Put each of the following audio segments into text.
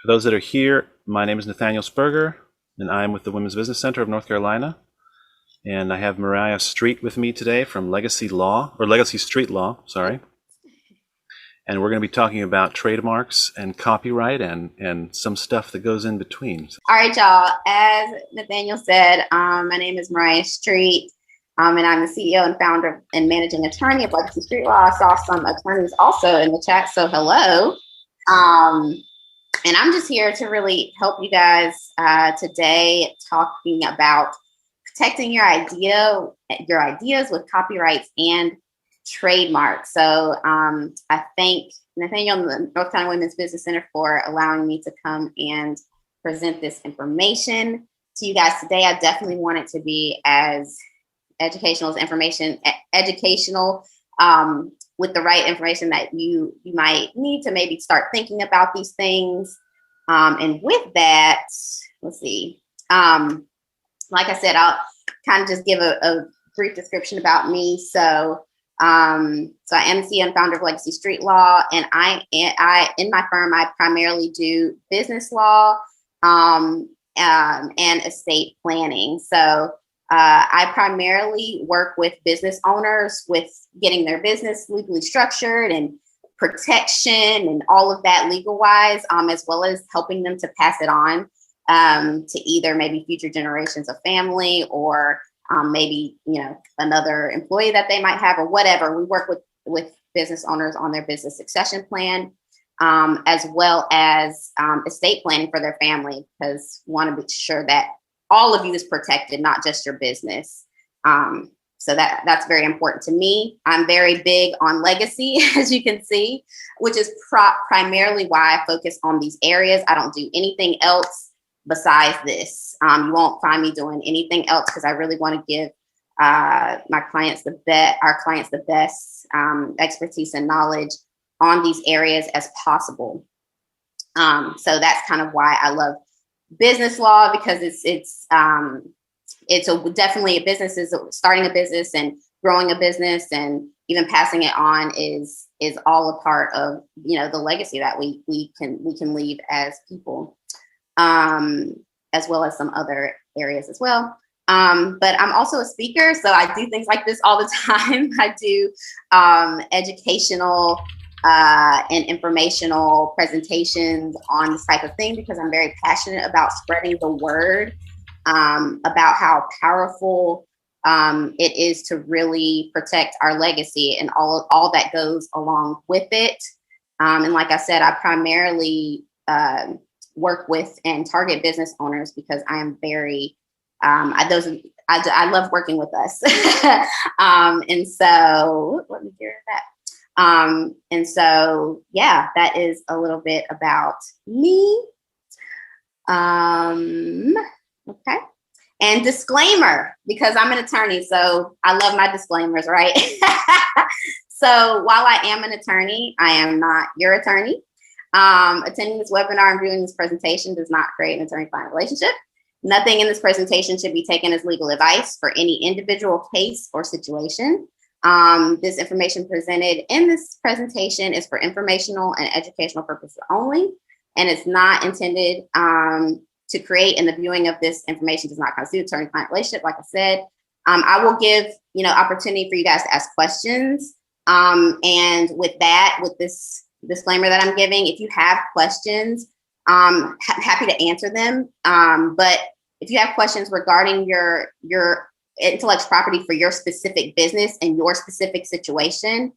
For those that are here, my name is Nathaniel Sperger, and I'm with the Women's Business Center of North Carolina. And I have Mariah Street with me today from Legacy Street Law, sorry. And we're going to be talking about trademarks and copyright and some stuff that goes in between. All right, y'all. As Nathaniel said, my name is Mariah Street, and I'm the CEO and founder and managing attorney of Legacy Street Law. I saw some attorneys also in the chat, so hello. And I'm just here to really help you guys today talking about protecting your ideas with copyrights and trademarks. So I thank Nathaniel and the North Carolina Women's Business Center for allowing me to come and present this information to you guys today. I definitely want it to be as educational with the right information that you might need to maybe start thinking about these things. And with that, let's see. Like I said, I'll kind of just give a brief description about me. So I am the CEO and founder of Legacy Street Law, and I in my firm I primarily do business law and estate planning. So I primarily work with business owners with getting their business legally structured and protection and all of that legal wise, as well as helping them to pass it on to either maybe future generations of family or maybe, another employee that they might have or whatever. We work with business owners on their business succession plan, as well as estate planning for their family, because we want to be sure that all of you is protected, not just your business. So that's very important to me. I'm very big on legacy, as you can see, which is primarily why I focus on these areas. I don't do anything else besides this. You won't find me doing anything else because I really want to give our clients the best expertise and knowledge on these areas as possible. So that's kind of why I love business law, because it's definitely a business, is starting a business and growing a business and even passing it on is all a part of the legacy that we can leave as people, as well as some other areas as well. But I'm also a speaker, so I do things like this all the time. I do educational and informational presentations on this type of thing because I'm very passionate about spreading the word about how powerful it is to really protect our legacy and all that goes along with it. And like I said, I primarily work with and target business owners because I am very, I love working with us. And so let me hear that. And so, yeah, that is a little bit about me. Okay. And disclaimer, because I'm an attorney, so I love my disclaimers, right? So while I am an attorney, I am not your attorney. Attending this webinar and viewing this presentation does not create an attorney-client relationship. Nothing in this presentation should be taken as legal advice for any individual case or situation. This information presented in this presentation is for informational and educational purposes only, and it's not intended to create, and the viewing of this information does not constitute attorney-client relationship. Like I said, I will give opportunity for you guys to ask questions. And with this disclaimer that I'm giving, if you have questions, happy to answer them. But if you have questions regarding your intellectual property for your specific business and your specific situation,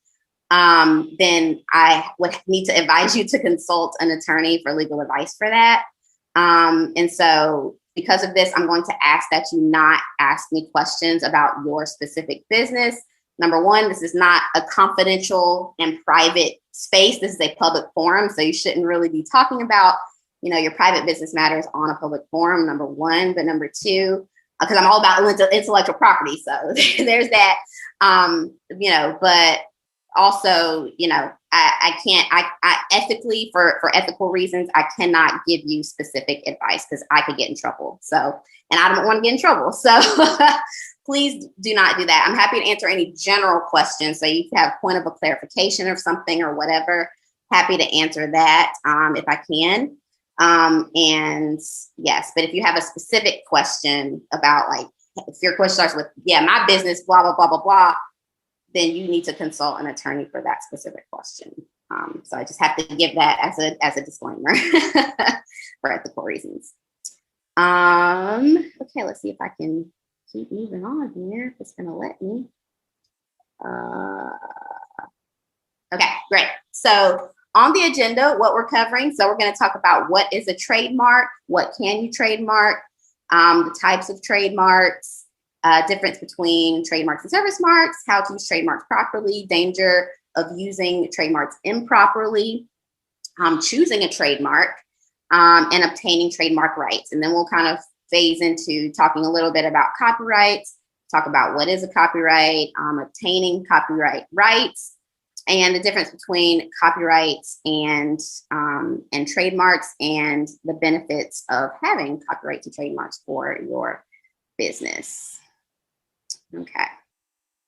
then I would need to advise you to consult an attorney for legal advice for that. And so because of this, I'm going to ask that you not ask me questions about your specific business. Number one, this is not a confidential and private space. This is a public forum, so you shouldn't really be talking about, your private business matters on a public forum, number one. But number two, because I'm all about intellectual property, so there's that, but also, I can't, I ethically, for ethical reasons, I cannot give you specific advice because I could get in trouble. So, and I don't want to get in trouble. So please do not do that. I'm happy to answer any general questions. So you have a point of a clarification or something or whatever. Happy to answer that if I can. And yes, but if you have a specific question about like, if your question starts with, yeah, my business, blah, blah, blah, blah, blah, then you need to consult an attorney for that specific question. So I just have to give that as a disclaimer for ethical reasons. Okay, let's see if I can keep moving on here. If it's going to let me. Okay, great. So on the agenda, what we're covering, so we're going to talk about what is a trademark, what can you trademark, the types of trademarks, difference between trademarks and service marks, how to use trademarks properly, danger of using trademarks improperly, choosing a trademark, and obtaining trademark rights. And then we'll kind of phase into talking a little bit about copyrights, talk about what is a copyright, obtaining copyright rights, and the difference between copyrights and trademarks, and the benefits of having copyrights and trademarks for your business. Okay,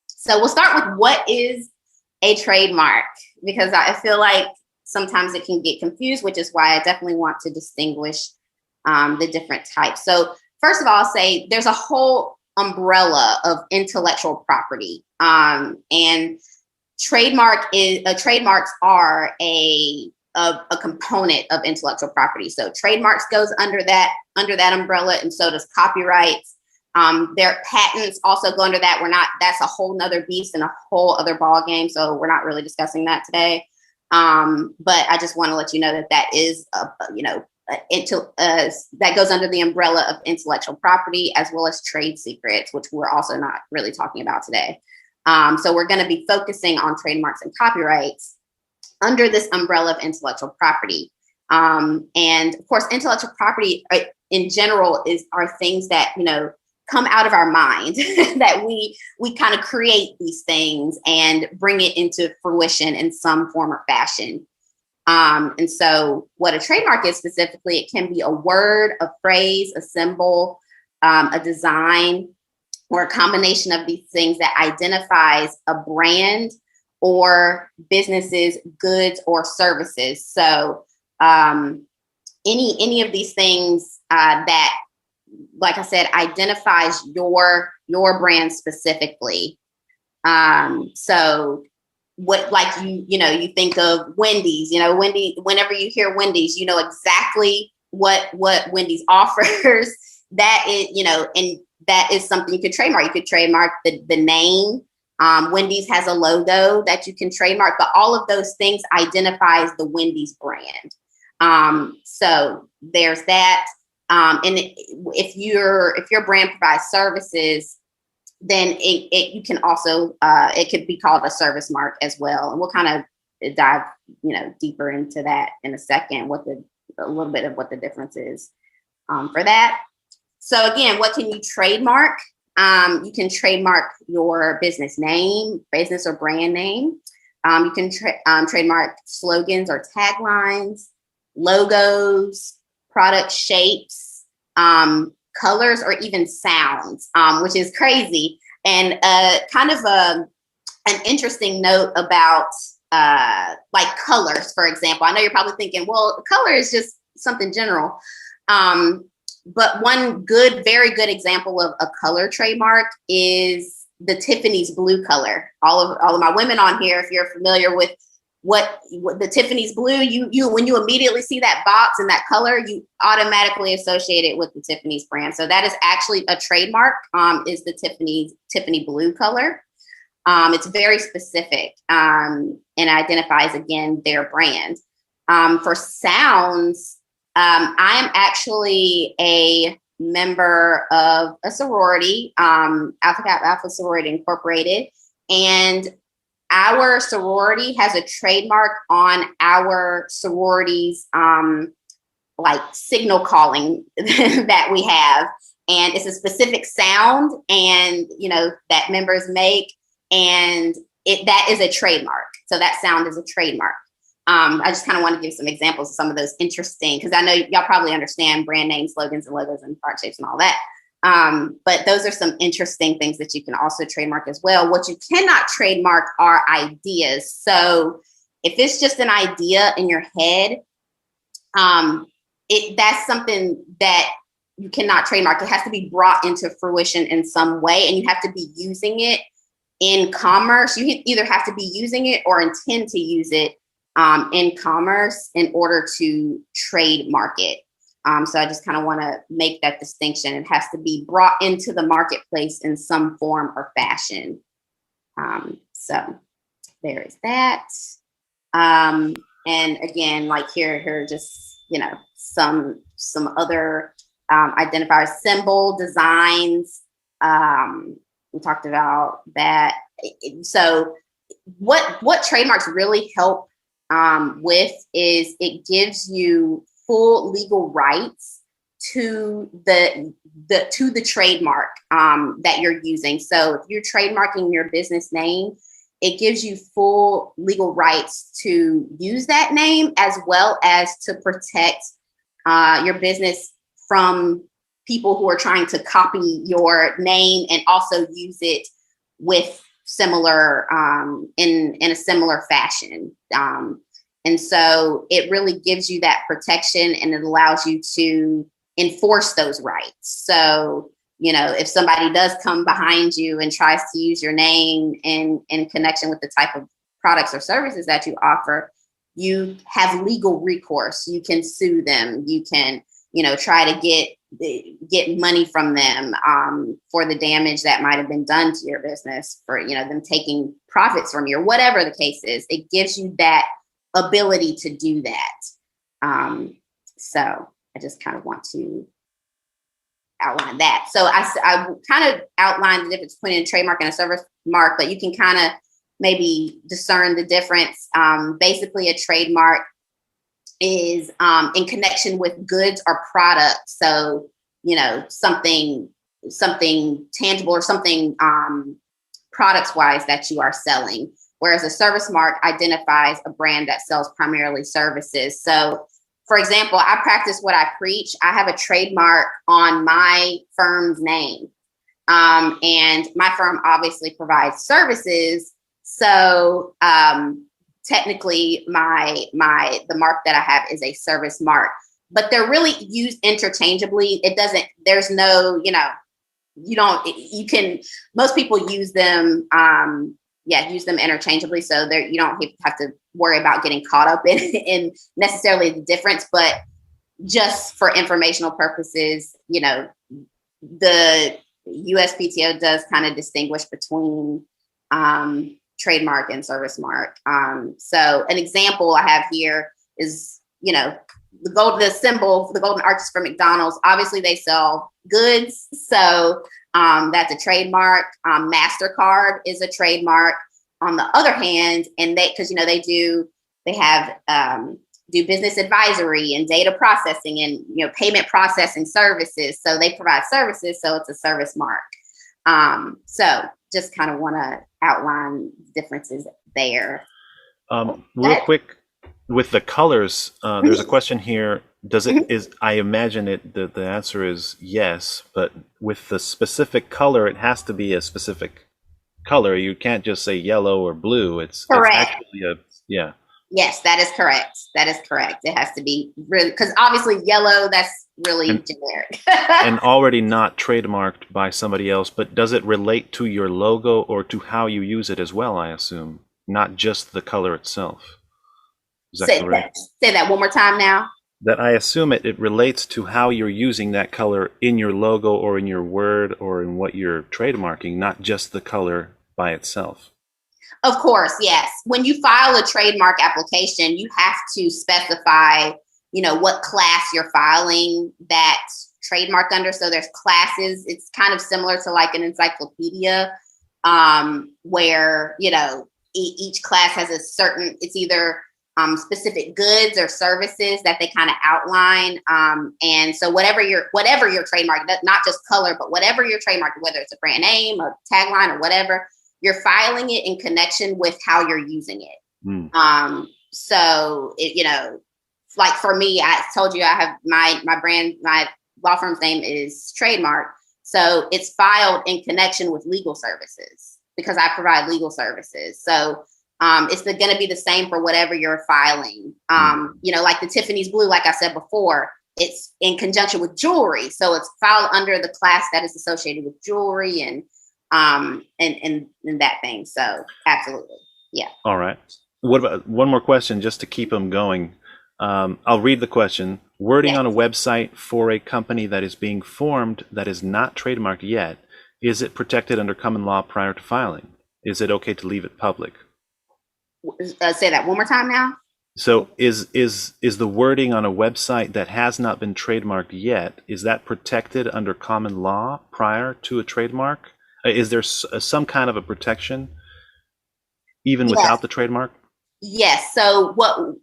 so we'll start with what is a trademark, because I feel like sometimes it can get confused, which is why I definitely want to distinguish the different types. So first of all, I'll say there's a whole umbrella of intellectual property, and trademarks are a component of intellectual property. So trademarks goes under that umbrella, and so does copyrights. Their patents also go under that. That's a whole nother beast and a whole other ball game. So we're not really discussing that today. But I just want to let you know that is that goes under the umbrella of intellectual property, as well as trade secrets, which we're also not really talking about today. So we're going to be focusing on trademarks and copyrights under this umbrella of intellectual property. And of course, intellectual property in general are things that, come out of our mind that we kind of create these things and bring it into fruition in some form or fashion. And so what a trademark is specifically, it can be a word, a phrase, a symbol, a design, or a combination of these things that identifies a brand or business's goods or services. So any of these things that, like I said, identifies your brand specifically. So what, like you think of Wendy's, whenever you hear Wendy's, you know exactly what Wendy's offers. That is, and that is something you could trademark. You could trademark the name. Wendy's has a logo that you can trademark, but all of those things identifies the Wendy's brand. So there's that. And if your brand provides services, then you can also, it could be called a service mark as well. And we'll kind of dive, deeper into that in a second, a little bit of what the difference is for that. So again, what can you trademark? You can trademark your business name, business or brand name. You can trademark slogans or taglines, logos, product shapes, colors, or even sounds, which is crazy. And kind of an interesting note about like colors, for example. I know you're probably thinking, well, color is just something general. But one very good example of a color trademark is the Tiffany's blue color. All of my women on here, if you're familiar with what the Tiffany's blue, you when you immediately see that box and that color, you automatically associate it with the Tiffany's brand. So that is actually a trademark, is the Tiffany blue color. It's very specific and identifies, again, their brand. For sounds, I am actually a member of a sorority, Alpha Kappa Alpha Sorority Incorporated, and our sorority has a trademark on our sorority's like signal calling that we have, and it's a specific sound, and that members make, and that is a trademark. So that sound is a trademark. I just kind of want to give some examples of some of those interesting, because I know y'all probably understand brand names, slogans, and logos, and product shapes, and all that. But those are some interesting things that you can also trademark as well. What you cannot trademark are ideas. So if it's just an idea in your head, that's something that you cannot trademark. It has to be brought into fruition in some way, and you have to be using it in commerce. You either have to be using it or intend to use it in commerce in order to trademark it. So I just kind of want to make that distinction. It has to be brought into the marketplace in some form or fashion. So there is that. And again, like here, just, you know, some other identifiers, symbol designs. We talked about that. So what trademarks really help with is it gives you full legal rights to the trademark that you're using. So if you're trademarking your business name, it gives you full legal rights to use that name, as well as to protect your business from people who are trying to copy your name and also use it with similar in a similar fashion. And so it really gives you that protection, and it allows you to enforce those rights. So, you know, if somebody does come behind you and tries to use your name in connection with the type of products or services that you offer, you have legal recourse. You can sue them. You can, you know, try to get money from them for the damage that might have been done to your business, for, you know, them taking profits from you, or whatever the case is. It gives you that ability to do that. So I just kind of want to outline that. So I kind of outlined the difference between a trademark and a service mark, but you can kind of maybe discern the difference. Basically, a trademark is in connection with goods or products. So, you know, something tangible or something products wise that you are selling. Whereas a service mark identifies a brand that sells primarily services. So, for example, I practice what I preach. I have a trademark on my firm's name. And my firm obviously provides services. So technically the mark that I have is a service mark, but they're really used interchangeably. There's no, you know, most people use them, use them interchangeably. So you don't have to worry about getting caught up in necessarily the difference, but just for informational purposes, you know, the USPTO does kind of distinguish between trademark and service mark. So an example I have here is, you know, the symbol, the golden arches for McDonald's. Obviously they sell goods. So that's a trademark. MasterCard is a trademark. On the other hand, and because, you know, they have do business advisory and data processing and, you know, payment processing services. So they provide services. So it's a service mark. So just kind of want to outline differences there. Real quick, with the colors, there's a question here. I imagine the answer is yes, but with the specific color, it has to be a specific color. You can't just say yellow or blue. It's actually yeah. Yes, that is correct. That is correct. It has to be really, because obviously yellow, that's really generic. And already not trademarked by somebody else, but does it relate to your logo or to how you use it as well, I assume? Not just the color itself. Is that correct? Say that one more time now. That I assume it relates to how you're using that color in your logo or in your word or in what you're trademarking, not just the color by itself. Of course, yes. When you file a trademark application, you have to specify, you know, what class you're filing that trademark under. So there's classes. It's kind of similar to like an encyclopedia, where, you know, each class has a certain, it's either specific goods or services that they kind of outline. And so whatever your trademark, not just color, but whatever your trademark, whether it's a brand name, a tagline, or whatever, you're filing it in connection with how you're using it. So it, you know, like for me, I told you I have my brand, my law firm's name is Trademark. So it's filed in connection with legal services because I provide legal services. So it's going to be the same for whatever you're filing. You know, like the Tiffany's blue, like I said before, it's in conjunction with jewelry. So it's filed under the class that is associated with jewelry and that thing. So absolutely. Yeah. All right. What about one more question just to keep them going? I'll read the question. Wording on a website for a company that is being formed that is not trademarked yet, is it protected under common law prior to filing? Is it okay to leave it public? Say that one more time now. So is the wording on a website that has not been trademarked yet, is that protected under common law prior to a trademark? Is there some kind of a protection even without the trademark? Yes. So what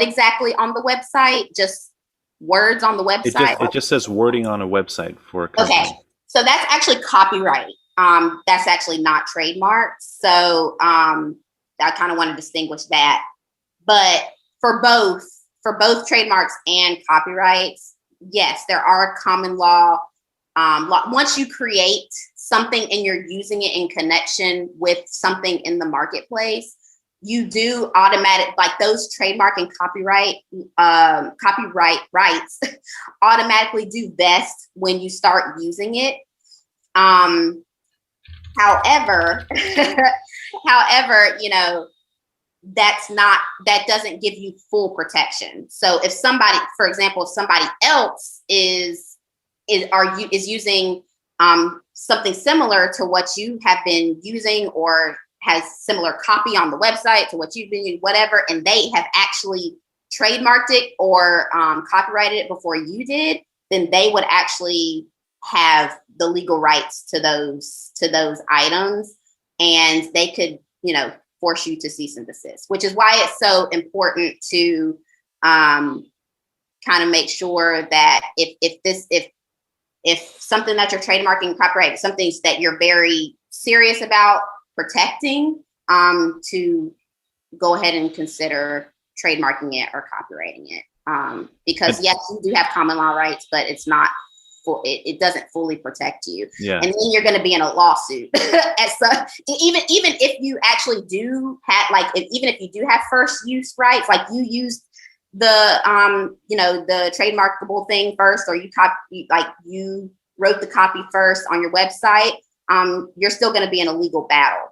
exactly on the website? Just words on the website? It just says wording on a website for a company. Okay. So that's actually copyright. That's actually not trademarked. So I kind of want to distinguish that. But for both trademarks and copyrights, yes, there are common law. Once you create something and you're using it in connection with something in the marketplace, you do automatic, like those trademark and copyright rights automatically do best when you start using it. However, that doesn't give you full protection. So if somebody, for example, if somebody else is using something similar to what you have been using, or has similar copy on the website to what you've been using, whatever, and they have actually trademarked it or copyrighted it before you did, then they would actually have the legal rights to those items, and they could, force you to cease and desist, which is why it's so important to kind of make sure that if something that you're trademarking, copyright, something that you're very serious about protecting, to go ahead and consider trademarking it or copyrighting it. Because yes, you do have common law rights, but it's not it doesn't fully protect you. Yeah. And then you're going to be in a lawsuit. Even if you actually do have, even if you do have first use rights, like you used the the trademarkable thing first, or you wrote the copy first on your website, you're still going to be in a legal battle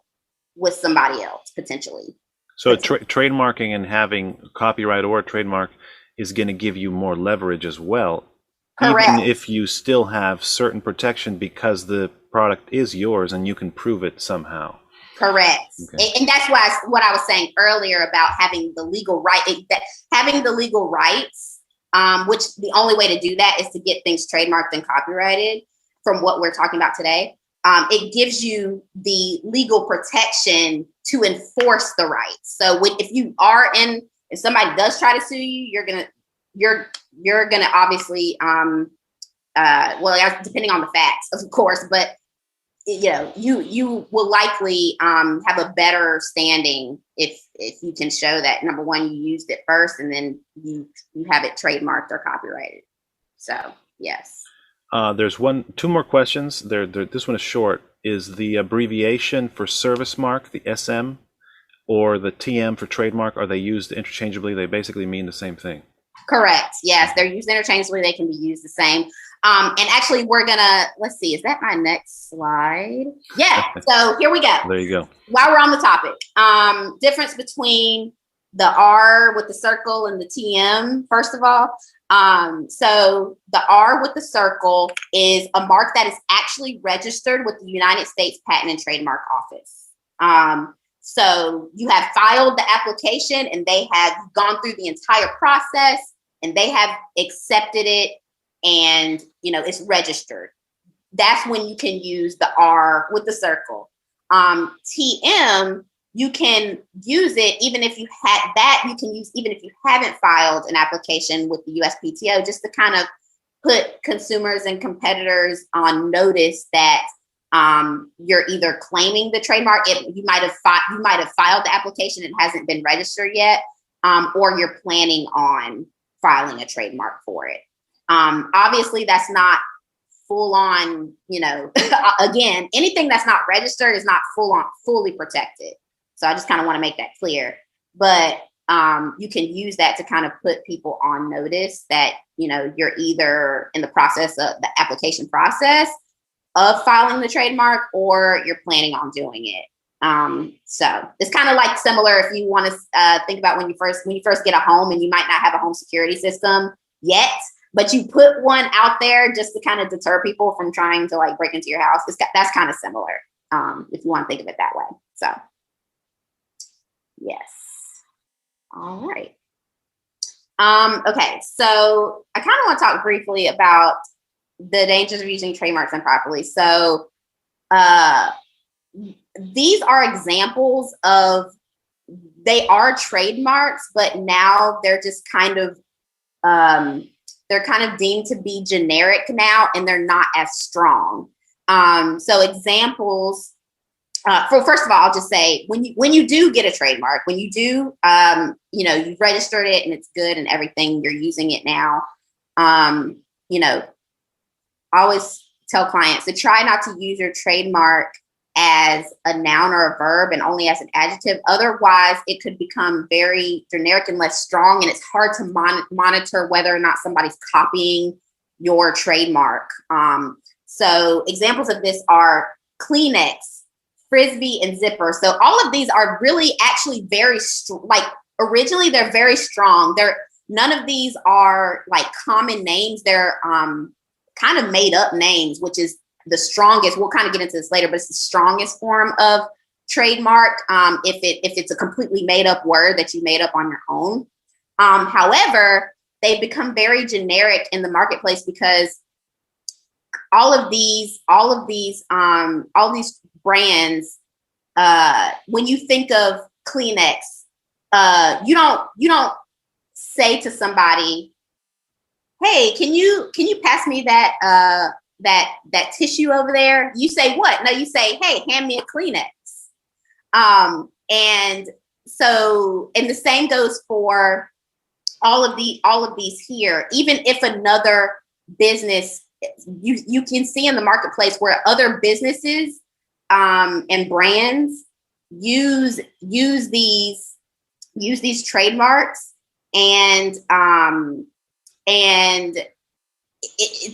with somebody else potentially. So trademarking and having copyright or trademark is going to give you more leverage as well. Correct. Even if you still have certain protection because the product is yours and you can prove it somehow. Correct. Okay. And that's what I was saying earlier about having the legal right, having the legal rights, which the only way to do that is to get things trademarked and copyrighted from what we're talking about today. It gives you the legal protection to enforce the rights. So if somebody does try to sue you, you're gonna obviously depending on the facts, of course, but you will likely have a better standing if you can show that, number one, you used it first, and then you have it trademarked or copyrighted. So yes. There's two more questions. This one is short. Is the abbreviation for service mark, the SM, or the TM for trademark, are they used interchangeably? They basically mean the same thing. Correct. Yes, they're used interchangeably. They can be used the same. And actually, we're gonna, let's see, is that my next slide? Yeah. So here we go. There you go. While we're on the topic, difference between the R with the circle and the TM, first of all. So the R with the circle is a mark that is actually registered with the United States Patent and Trademark Office. So you have filed the application and they have gone through the entire process and they have accepted it, and it's registered. That's when you can use the R with the circle. TM, you can use it even if you had that. You can use even if you haven't filed an application with the USPTO, just to kind of put consumers and competitors on notice that you're either claiming the trademark. You might have filed the application, it hasn't been registered yet, or you're planning on filing a trademark for it. Obviously, that's not full on. Again, anything that's not registered is not fully protected. So I just kind of want to make that clear. But you can use that to kind of put people on notice that, you're either in the process of the application process of filing the trademark or you're planning on doing it. So it's kind of like similar if you want to think about when you first get a home and you might not have a home security system yet, but you put one out there just to kind of deter people from trying to like break into your house. That's kind of similar, if you want to think of it that way. So, yes. All right. Okay. So I kind of want to talk briefly about the dangers of using trademarks improperly. So, these are examples of, they are trademarks, but now they're just kind of deemed to be generic now, and they're not as strong. So examples, first of all, I'll just say when you do get a trademark, when you do, you've registered it and it's good and everything, you're using it now. I always tell clients to try not to use your trademark as a noun or a verb and only as an adjective. Otherwise, it could become very generic and less strong, and it's hard to monitor whether or not somebody's copying your trademark. So examples of this are Kleenex, Frisbee, and Zipper. So all of these are really actually very originally they're very strong. None of these are like common names. They're kind of made up names, which is the strongest. We'll kind of get into this later, but it's the strongest form of trademark if it's a completely made up word that you made up on your own. However, they've become very generic in the marketplace because all of these brands, when you think of Kleenex, you don't say to somebody, "Hey, can you pass me that tissue over there?" You say what? No, you say, "Hey, hand me a Kleenex." And the same goes for all of these here. Even if another business, you can see in the marketplace where other businesses and brands use these trademarks, and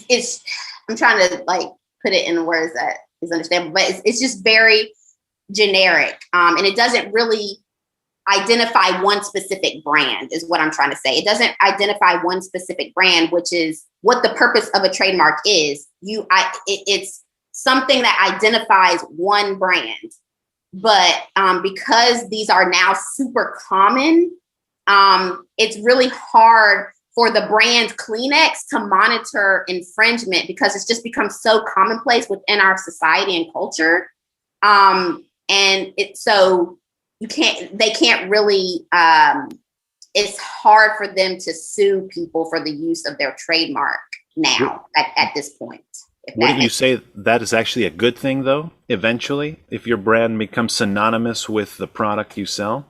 it's, I'm trying to like put it in words that is understandable, but it's just very generic. And it doesn't really identify one specific brand is what I'm trying to say. It doesn't identify one specific brand, which is what the purpose of a trademark is. It's something that identifies one brand. But because these are now super common, it's really hard for the brand Kleenex to monitor infringement because it's just become so commonplace within our society and culture. So they can't really, it's hard for them to sue people for the use of their trademark now at this point. Wouldn't you say that is actually a good thing, though, eventually, if your brand becomes synonymous with the product you sell?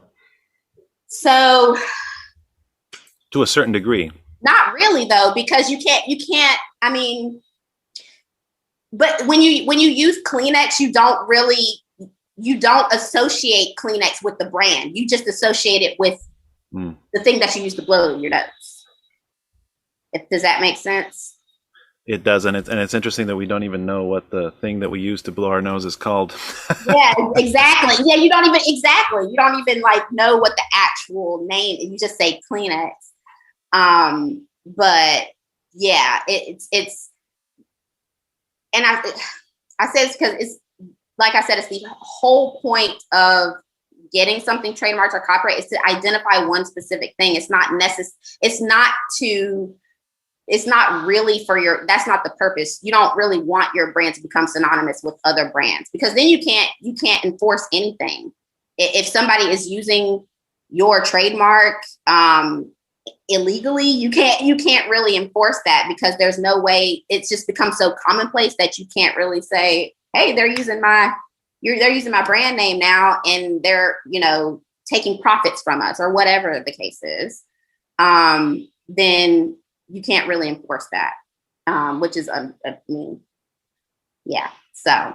So, to a certain degree. Not really, though, because you can't, I mean, but when you use Kleenex, you don't associate Kleenex with the brand. You just associate it with the thing that you use to blow your nose. Does that make sense? It does, and it's interesting that we don't even know what the thing that we use to blow our nose is called. Yeah, exactly. Yeah, you don't even like know what the actual name is. You just say Kleenex. But yeah, it's and I say it's because it's, like I said, it's the whole point of getting something trademarked or copyright is to identify one specific thing. It's not really that's not the purpose. You don't really want your brand to become synonymous with other brands, because then you can't enforce anything. If somebody is using your trademark illegally, you can't really enforce that, because there's no way. It's just become so commonplace that you can't really say, hey, they're using my brand name now, and they're, taking profits from us, or whatever the case is. Then you can't really enforce that, which is, yeah. So,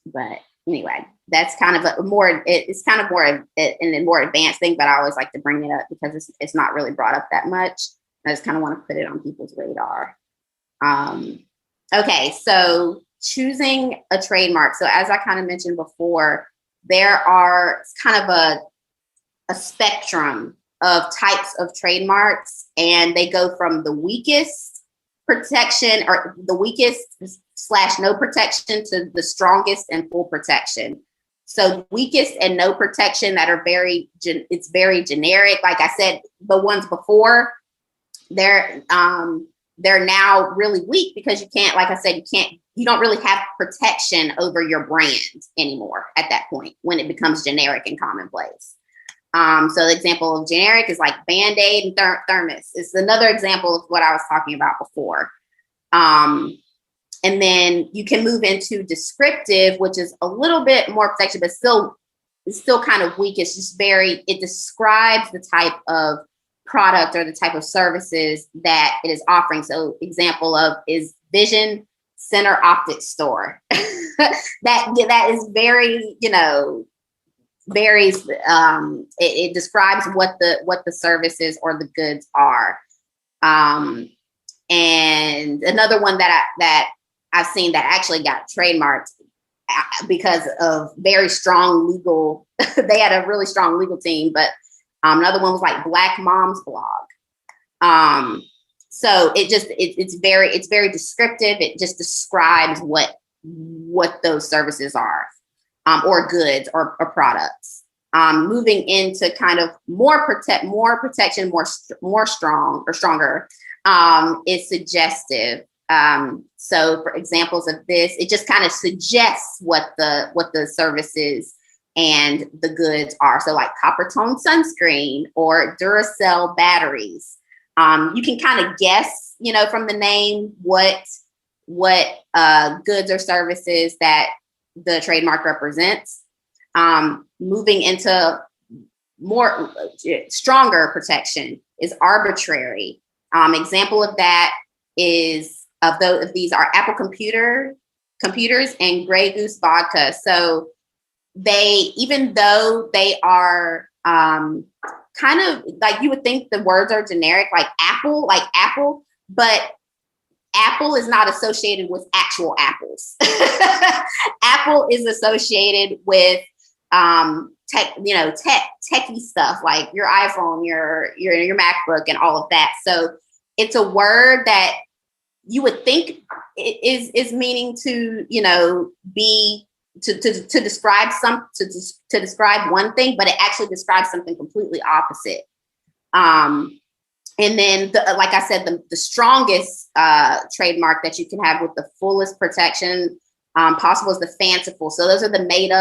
but anyway, that's kind of a more, it's kind of more a more advanced thing, but I always like to bring it up because it's not really brought up that much. I just kind of want to put it on people's radar. Okay, so choosing a trademark. So as I kind of mentioned before, there are kind of a spectrum of types of trademarks, and they go from the weakest protection or the weakest / no protection to the strongest and full protection. So weakest and no protection that are it's very generic. Like I said, the ones before, they're now really weak because you can't, like I said, you don't really have protection over your brand anymore at that point when it becomes generic and commonplace. So the example of generic is like Band-Aid and thermos. It's another example of what I was talking about before. And then you can move into descriptive, which is a little bit more protection, but it's still kind of weak. It's just it describes the type of product or the type of services that it is offering. So example of is Vision Center Optics Store. that is very, varies. It describes what the services or the goods are. And another one that I've seen that actually got trademarked because of very strong legal, they had a really strong legal team, but another one was like Black Mom's Blog. So it's very descriptive. It just describes what those services are, or goods or products. Moving into kind of more protection, more strong or stronger, is suggestive. So for examples of this, it just kind of suggests what the services and the goods are. So like Coppertone sunscreen or Duracell batteries. You can kind of guess, from the name what goods or services that the trademark represents. Moving into more stronger protection is arbitrary. Example of that is of these are Apple computers and Grey Goose vodka. So even though they are kind of like, you would think the words are generic, like Apple, but Apple is not associated with actual apples. Apple is associated with techie stuff like your iPhone, your MacBook, and all of that. So it's a word that you would think is meaning to be to describe to describe one thing, but it actually describes something completely opposite. And then, like I said, the strongest trademark that you can have with the fullest protection possible is the fanciful. So those are the made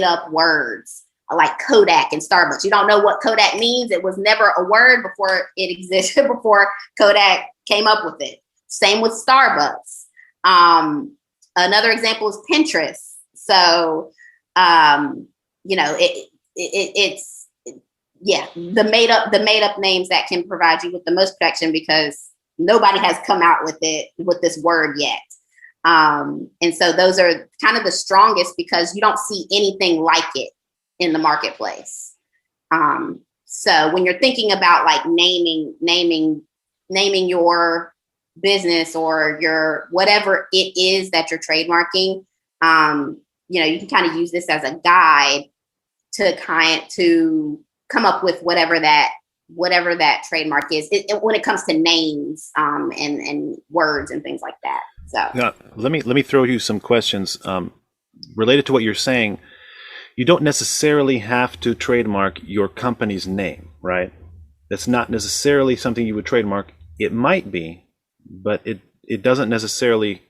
up words, like Kodak and Starbucks. You don't know what Kodak means. It was never a word before it existed, before Kodak came up with it. Same with Starbucks. Another example is Pinterest. So, it's the made up names that can provide you with the most protection because nobody has come out with this word yet. And so those are kind of the strongest because you don't see anything like it in the marketplace. So when you're thinking about like naming your business or your whatever it is that you're trademarking, you can kind of use this as a guide to come up with whatever that trademark is when it comes to names and words and things like that. So yeah, let me throw you some questions related to what you're saying. You don't necessarily have to trademark your company's name, right? That's not necessarily something you would trademark. It might be, but it doesn't necessarily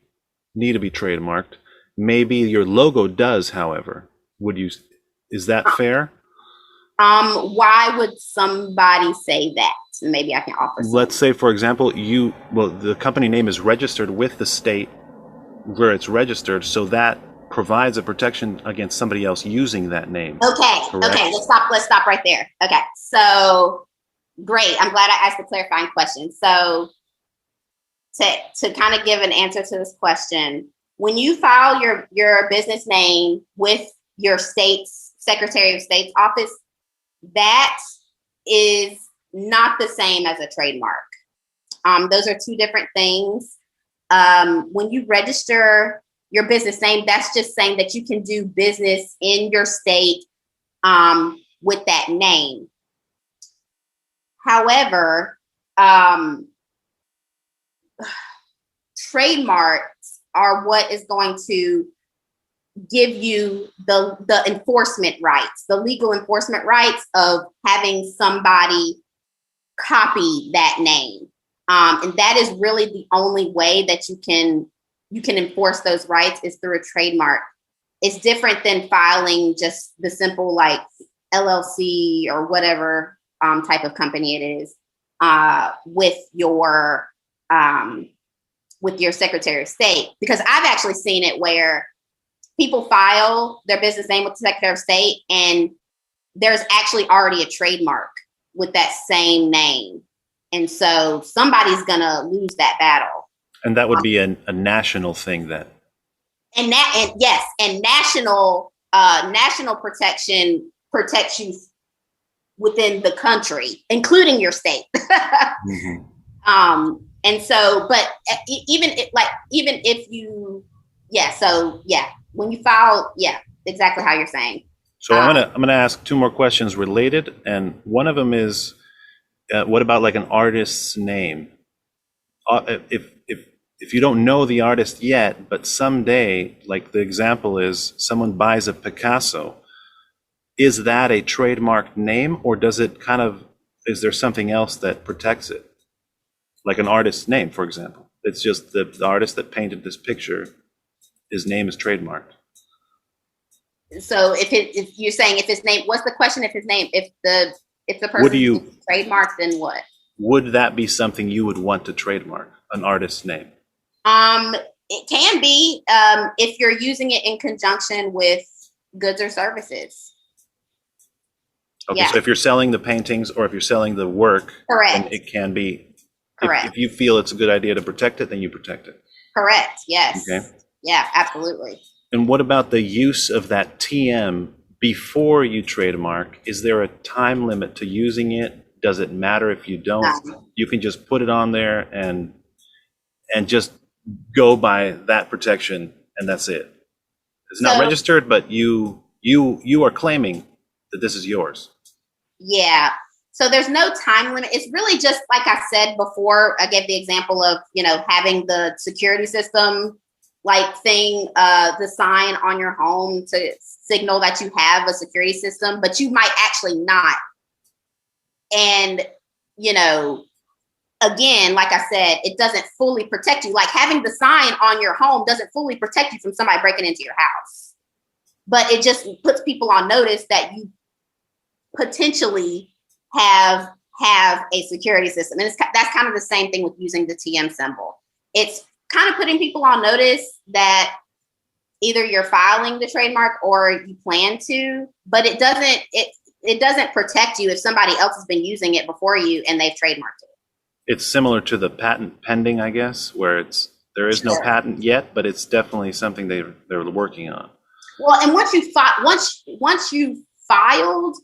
need to be trademarked. Maybe your logo does, however. Is that fair? Why would somebody say that? Maybe I can offer some. Let's say, for example, the company name is registered with the state where it's registered, so that provides a protection against somebody else using that name. Okay. Correct? Okay. Let's stop right there. Okay. So great. I'm glad I asked the clarifying question. So to kind of give an answer to this question, when you file your business name with your state's Secretary of State's office, that is not the same as a trademark. Those are two different things. When you register your business name, that's just saying that you can do business in your state with that name. However, trademarks are what is going to give you the enforcement rights, the legal enforcement rights of having somebody copy that name. And that is really the only way that you can enforce those rights is through a trademark. It's different than filing just the simple like LLC or whatever type of company it is with your Secretary of State. Because I've actually seen it where people file their business name with the Secretary of State and there's actually already a trademark with that same name. And so somebody's going to lose that battle. And that would be a national thing then. And national protection protects you within the country, including your state. Mm-hmm. And so, but even if you, when you file, exactly how you're saying. So I'm gonna ask two more questions related, and one of them is, what about like an artist's name? If you don't know the artist yet, but someday, like the example is, someone buys a Picasso, is that a trademark name, or does it is there something else that protects it? Like an artist's name, for example. It's just the artist that painted this picture, his name is trademarked. So if you're saying if his name, what's the question? If the person is trademarked, then what? Would that be something you would want to trademark, an artist's name? It can be if you're using it in conjunction with goods or services. Okay, yeah. So if you're selling the paintings or if you're selling the work, correct, then it can be. Correct. If you feel it's a good idea to protect it, then you protect it. Correct. Yes. Okay. Yeah, absolutely. And what about the use of that TM before you trademark? Is there a time limit to using it? Does it matter if you don't? You can just put it on there and just go by that protection, and that's it. It's not registered, but you are claiming that this is yours. Yeah. So there's no time limit. It's really just like I said before. I gave the example of having the security system like thing, the sign on your home to signal that you have a security system, but you might actually not. And again, like I said, it doesn't fully protect you. Like having the sign on your home doesn't fully protect you from somebody breaking into your house, but it just puts people on notice that you potentially have a security system. And that's kind of the same thing with using the TM symbol. It's kind of putting people on notice that either you're filing the trademark or you plan to, but it doesn't protect you if somebody else has been using it before you and they've trademarked it. It's similar to the patent pending, I guess, where there is no patent yet, but it's definitely something they're working on. Well, and once you filed,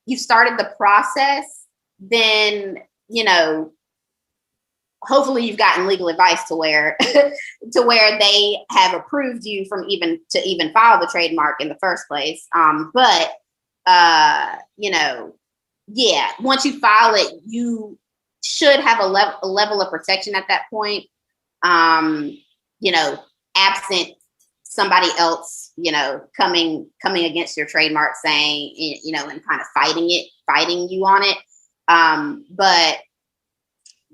you started the process, then hopefully you've gotten legal advice to where they have approved you from even file the trademark in the first place. Once you file it, you should have a level of protection at that point. Absent somebody else, coming against your trademark saying, and kind of fighting you on it. But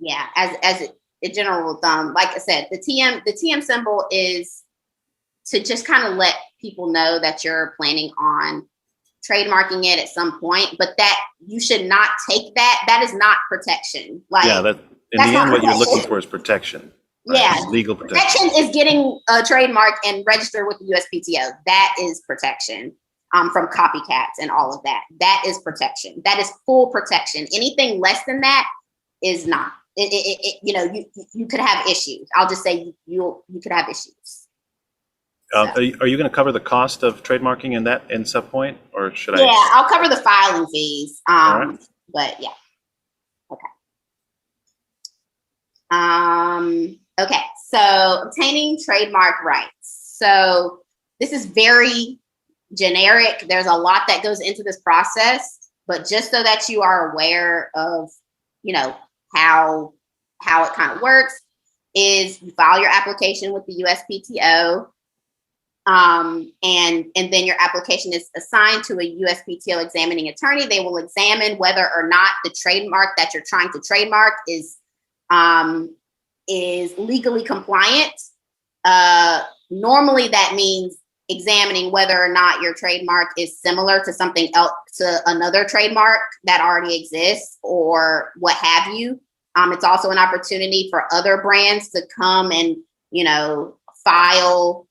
yeah, as a general rule of thumb, like I said, the TM symbol is to just kind of let people know that you're planning on trademarking it at some point, but that you should not take that. That is not protection. Like, yeah, in the end, what you're looking for is protection. Right? Yeah, legal protection. Protection is getting a trademark and register with the USPTO. That is protection from copycats and all of that. That is protection. That is full protection. Anything less than that is not. You could have issues. I'll just say you could have issues. So. Are you going to cover the cost of trademarking in some point, or should I? Yeah, I'll cover the filing fees. All right. But yeah. Okay. So obtaining trademark rights. So this is very generic. There's a lot that goes into this process, but just so that you are aware of, how it kind of works, is you file your application with the USPTO. And then your application is assigned to a USPTO examining attorney. They will examine whether or not the trademark that you're trying to trademark is legally compliant. Normally that means examining whether or not your trademark is similar to something else, to another trademark that already exists or what have you. It's also an opportunity for other brands to come and, file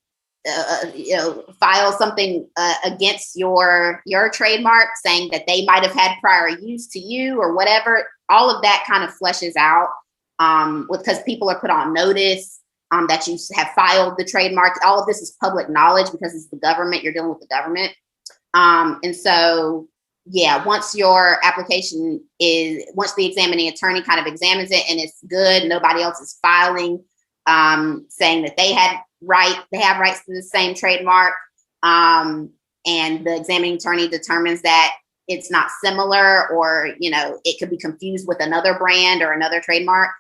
something against your trademark, saying that they might have had prior use to you or whatever. All of that kind of fleshes out because people are put on notice that you have filed the trademark. All of this is public knowledge because it's the government. You're dealing with the government. And so, yeah, once your application once the examining attorney kind of examines it and it's good, nobody else is filing saying that they have rights to the same trademark, and the examining attorney determines that it's not similar, or it could be confused with another brand or another trademark,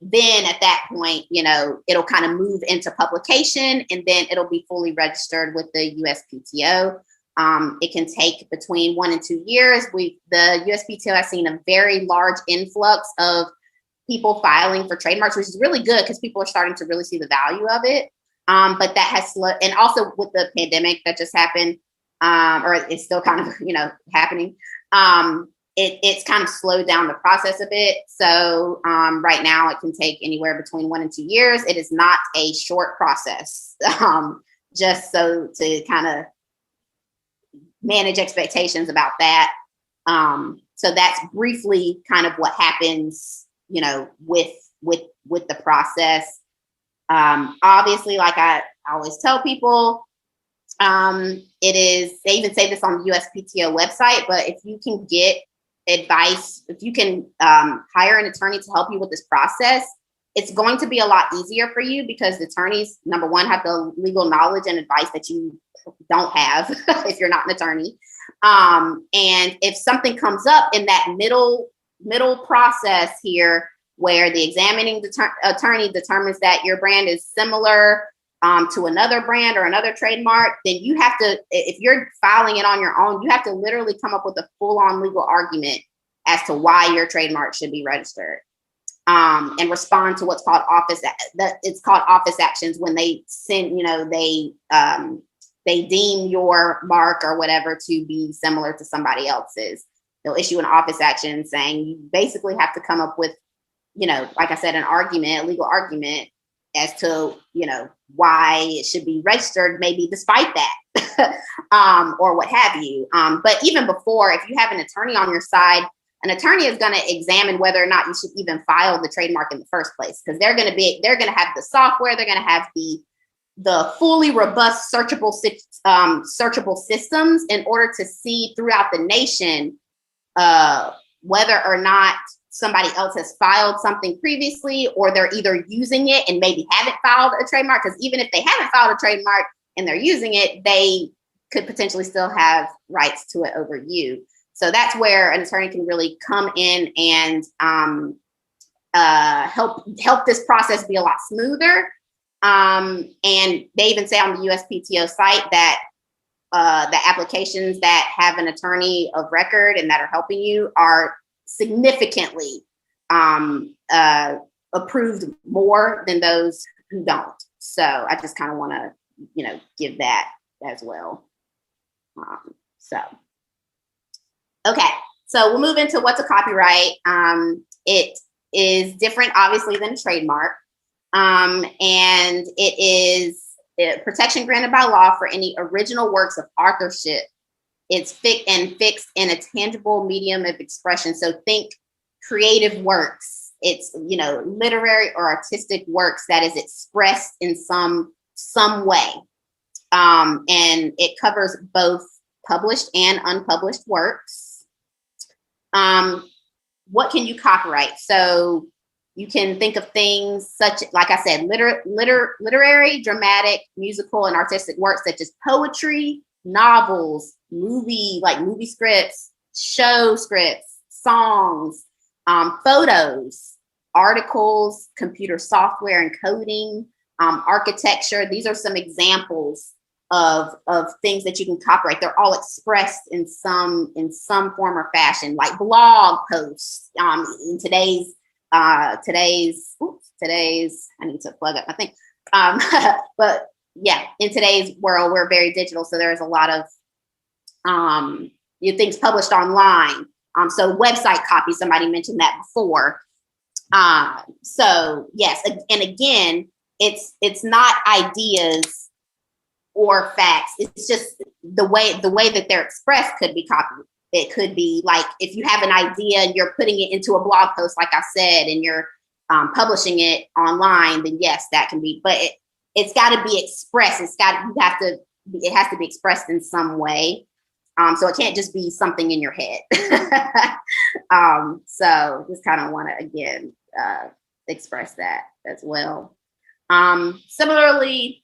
then at that point, it'll kind of move into publication, and then it'll be fully registered with the USPTO. It can take between 1 and 2 years. The USPTO has seen a very large influx of people filing for trademarks, which is really good because people are starting to really see the value of it. But that has slowed, and also with the pandemic that just happened, or it's still kind of, happening. It's kind of slowed down the process a bit. So right now it can take anywhere between 1 and 2 years. It is not a short process, just so to kind of manage expectations about that. So that's briefly kind of what happens, with the process. Obviously, like I always tell people, they even say this on the USPTO website, but if you can get advice, if you can hire an attorney to help you with this process, it's going to be a lot easier for you because the attorneys, number one, have the legal knowledge and advice that you don't have if you're not an attorney. And if something comes up in that middle process here, where the examining attorney determines that your brand is similar to another brand or another trademark, then you have to, if you're filing it on your own, you have to literally come up with a full-on legal argument as to why your trademark should be registered, and respond to what's called office actions when they send, they deem your mark or whatever to be similar to somebody else's. They'll issue an office action saying you basically have to come up with, like I said, a legal argument as to, why it should be registered, maybe despite that, or what have you. But even before, if you have an attorney on your side, an attorney is going to examine whether or not you should even file the trademark in the first place, because they're going to have the software, they're going to have the fully robust searchable systems in order to see throughout the nation whether or not somebody else has filed something previously, or they're either using it and maybe haven't filed a trademark, because even if they haven't filed a trademark and they're using it, they could potentially still have rights to it over you. So that's where an attorney can really come in and help this process be a lot smoother. And they even say on the USPTO site that the applications that have an attorney of record and that are helping you are significantly approved more than those who don't. So I just kind of want to, give that as well. Okay, so we'll move into what's a copyright. It is different, obviously, than a trademark. And it is protection granted by law for any original works of authorship. It's fixed in a tangible medium of expression. So think creative works. It's, literary or artistic works that is expressed in some some way. And it covers both published and unpublished works. What can you copyright? So you can think of things such, like I said, literary, dramatic, musical, and artistic works such as poetry, novels, movie scripts, show scripts, songs, photos, articles, computer software and coding, architecture. These are some examples of things that you can copyright. They're all expressed in some form or fashion, like blog posts. In today's I need to plug up my thing. But yeah, in today's world, we're very digital, so there's a lot of things published online. So website copy, somebody mentioned that before. So yes, and again, it's not ideas or facts. It's just the way that they're expressed could be copied. It could be like if you have an idea and you're putting it into a blog post, like I said, and you're publishing it online, then yes, that can be. But it's got to be expressed. It has to be expressed in some way. So it can't just be something in your head. So just kind of want to again express that as well. Similarly,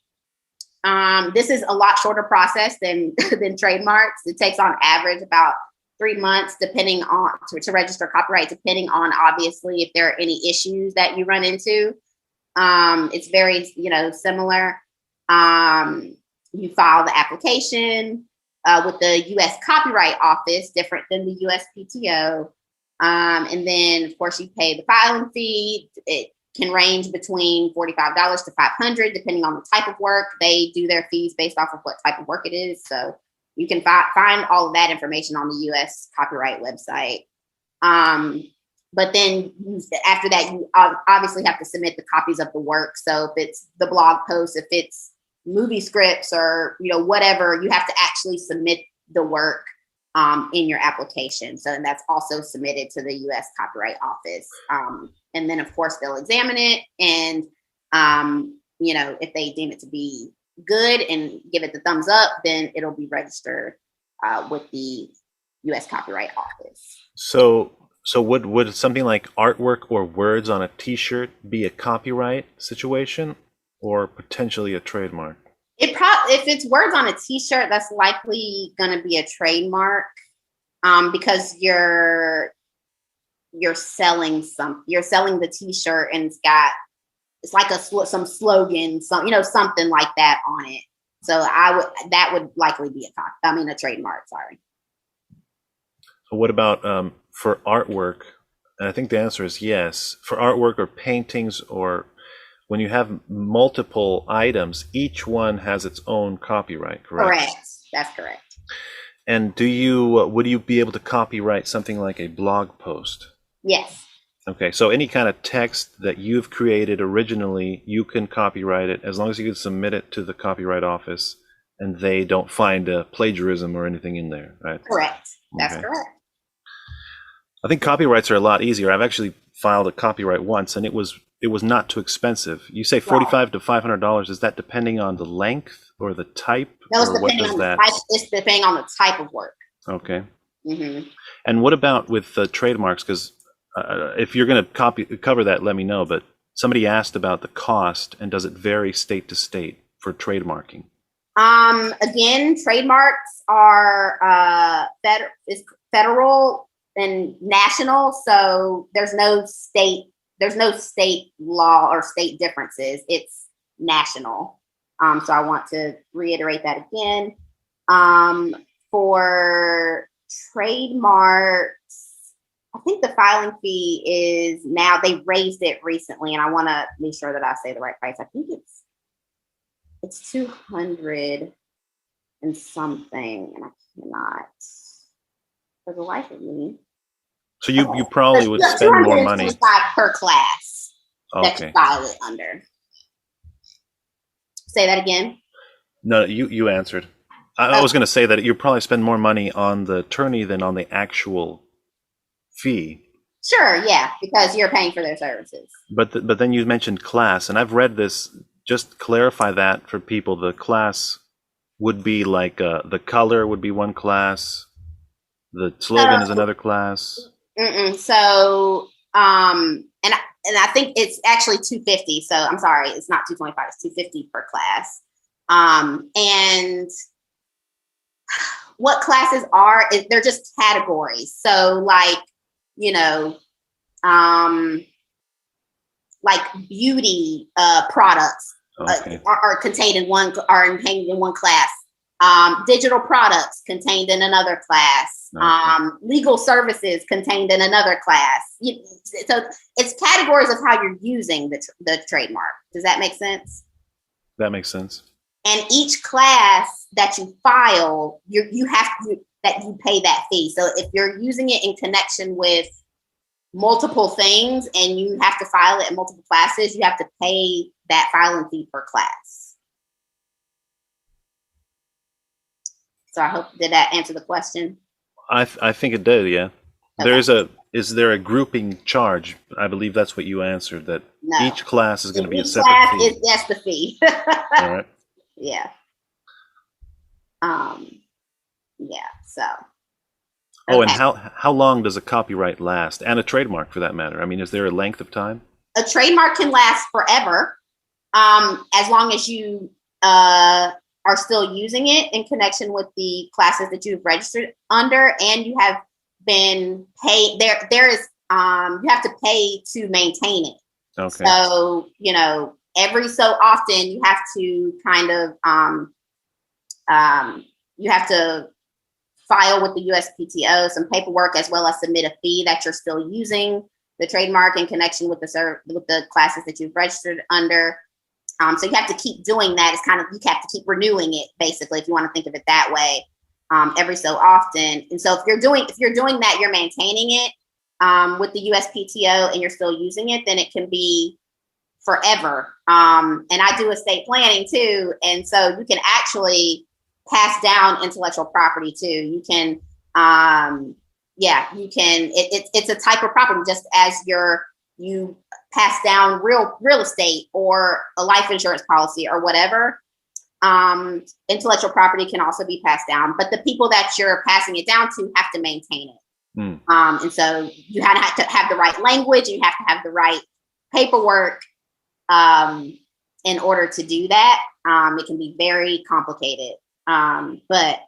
this is a lot shorter process than trademarks. It takes on average about 3 months, depending on to register copyright, depending on obviously if there are any issues that you run into. It's very similar. You file the application with the U.S. Copyright Office, different than the USPTO, and then of course you pay the filing fee. It can range between $45 to $500, depending on the type of work. They do their fees based off of what type of work it is. So you can find all of that information on the U.S. copyright website. But then after that, you obviously have to submit the copies of the work. So if it's the blog post, if it's movie scripts or whatever, you have to actually submit the work in your application. So that's also submitted to the U.S. Copyright Office. And then, of course, they'll examine it. And, if they deem it to be good and give it the thumbs up, then it'll be registered with the U.S. Copyright Office. So would something like artwork or words on a T-shirt be a copyright situation or potentially a trademark? If it's words on a T-shirt, that's likely going to be a trademark because you're selling something. You're selling the T-shirt and it's like some slogan, something like that on it. So that would likely be a trademark. Sorry. So what about for artwork? And I think the answer is yes. For artwork or paintings, or when you have multiple items, each one has its own copyright, correct? Correct. That's correct. And would you be able to copyright something like a blog post? Yes. Okay, so any kind of text that you've created originally, you can copyright it as long as you can submit it to the Copyright Office and they don't find plagiarism or anything in there, right? Correct. That's correct. I think copyrights are a lot easier. I've actually filed a copyright once, and it was not too expensive. You say $45 to $500. Is that depending on the length or the type? No, it's depending on the type. It's depending on the type of work. Okay. Mm-hmm. And what about with trademarks? Because if you're going to cover that, let me know. But somebody asked about the cost, and does it vary state to state for trademarking? Again, trademarks are federal and national, so there's no state law or state differences. It's national. So I want to reiterate that again. For trademarks, I think the filing fee is now, they raised it recently, and I want to make sure that I say the right price. I think it's 200 and something, and I cannot for the life of me. So you probably would spend more money per class that you file it under. Say that again. No, you answered. I was going to say that you probably spend more money on the attorney than on the actual fee. Sure, yeah, because you're paying for their services. But then you mentioned class, and I've read this just clarify that for people. The class would be like the color would be one class, the slogan is another class. So, and I think it's actually 250. So I'm sorry, it's not 225. It's 250 per class. And what classes are? They're just categories. So, like, you know, like beauty products are contained in one class. Digital products contained in another class. Legal services contained in another class. So it's categories of how you're using the trademark. Does that make sense? That makes sense. And each class that you file, you pay that fee. So if you're using it in connection with multiple things and you have to file it in multiple classes, you have to pay that filing fee per class. So I hope, did that answer the question? I think it did, yeah. Okay. Is there a grouping charge? I believe that's what you answered, that each class is going to be a separate fee. That's the fee. All right. Yeah. Yeah, so. Oh, and how long does a copyright last? And a trademark, for that matter. I mean, is there a length of time? A trademark can last forever, as long as you are still using it in connection with the classes that you've registered under, and you have been paid. There is you have to pay to maintain it. Okay. So, you know, every so often you have to kind of you have to file with the USPTO some paperwork, as well as submit a fee that you're still using the trademark in connection with the classes that you've registered under. So you have to keep doing that. It's kind of, you have to keep renewing it, basically, if you want to think of it that way, every so often. And so if you're doing that, you're maintaining it with the USPTO and you're still using it, then it can be forever. And I do estate planning too, and so you can actually pass down intellectual property too. You can, you can. It's a type of property, just as you pass down real estate or a life insurance policy or whatever. Intellectual property can also be passed down, but the people that you're passing it down to have to maintain it. And so you have to have the right language. You have to have the right paperwork in order to do that. It can be very complicated. But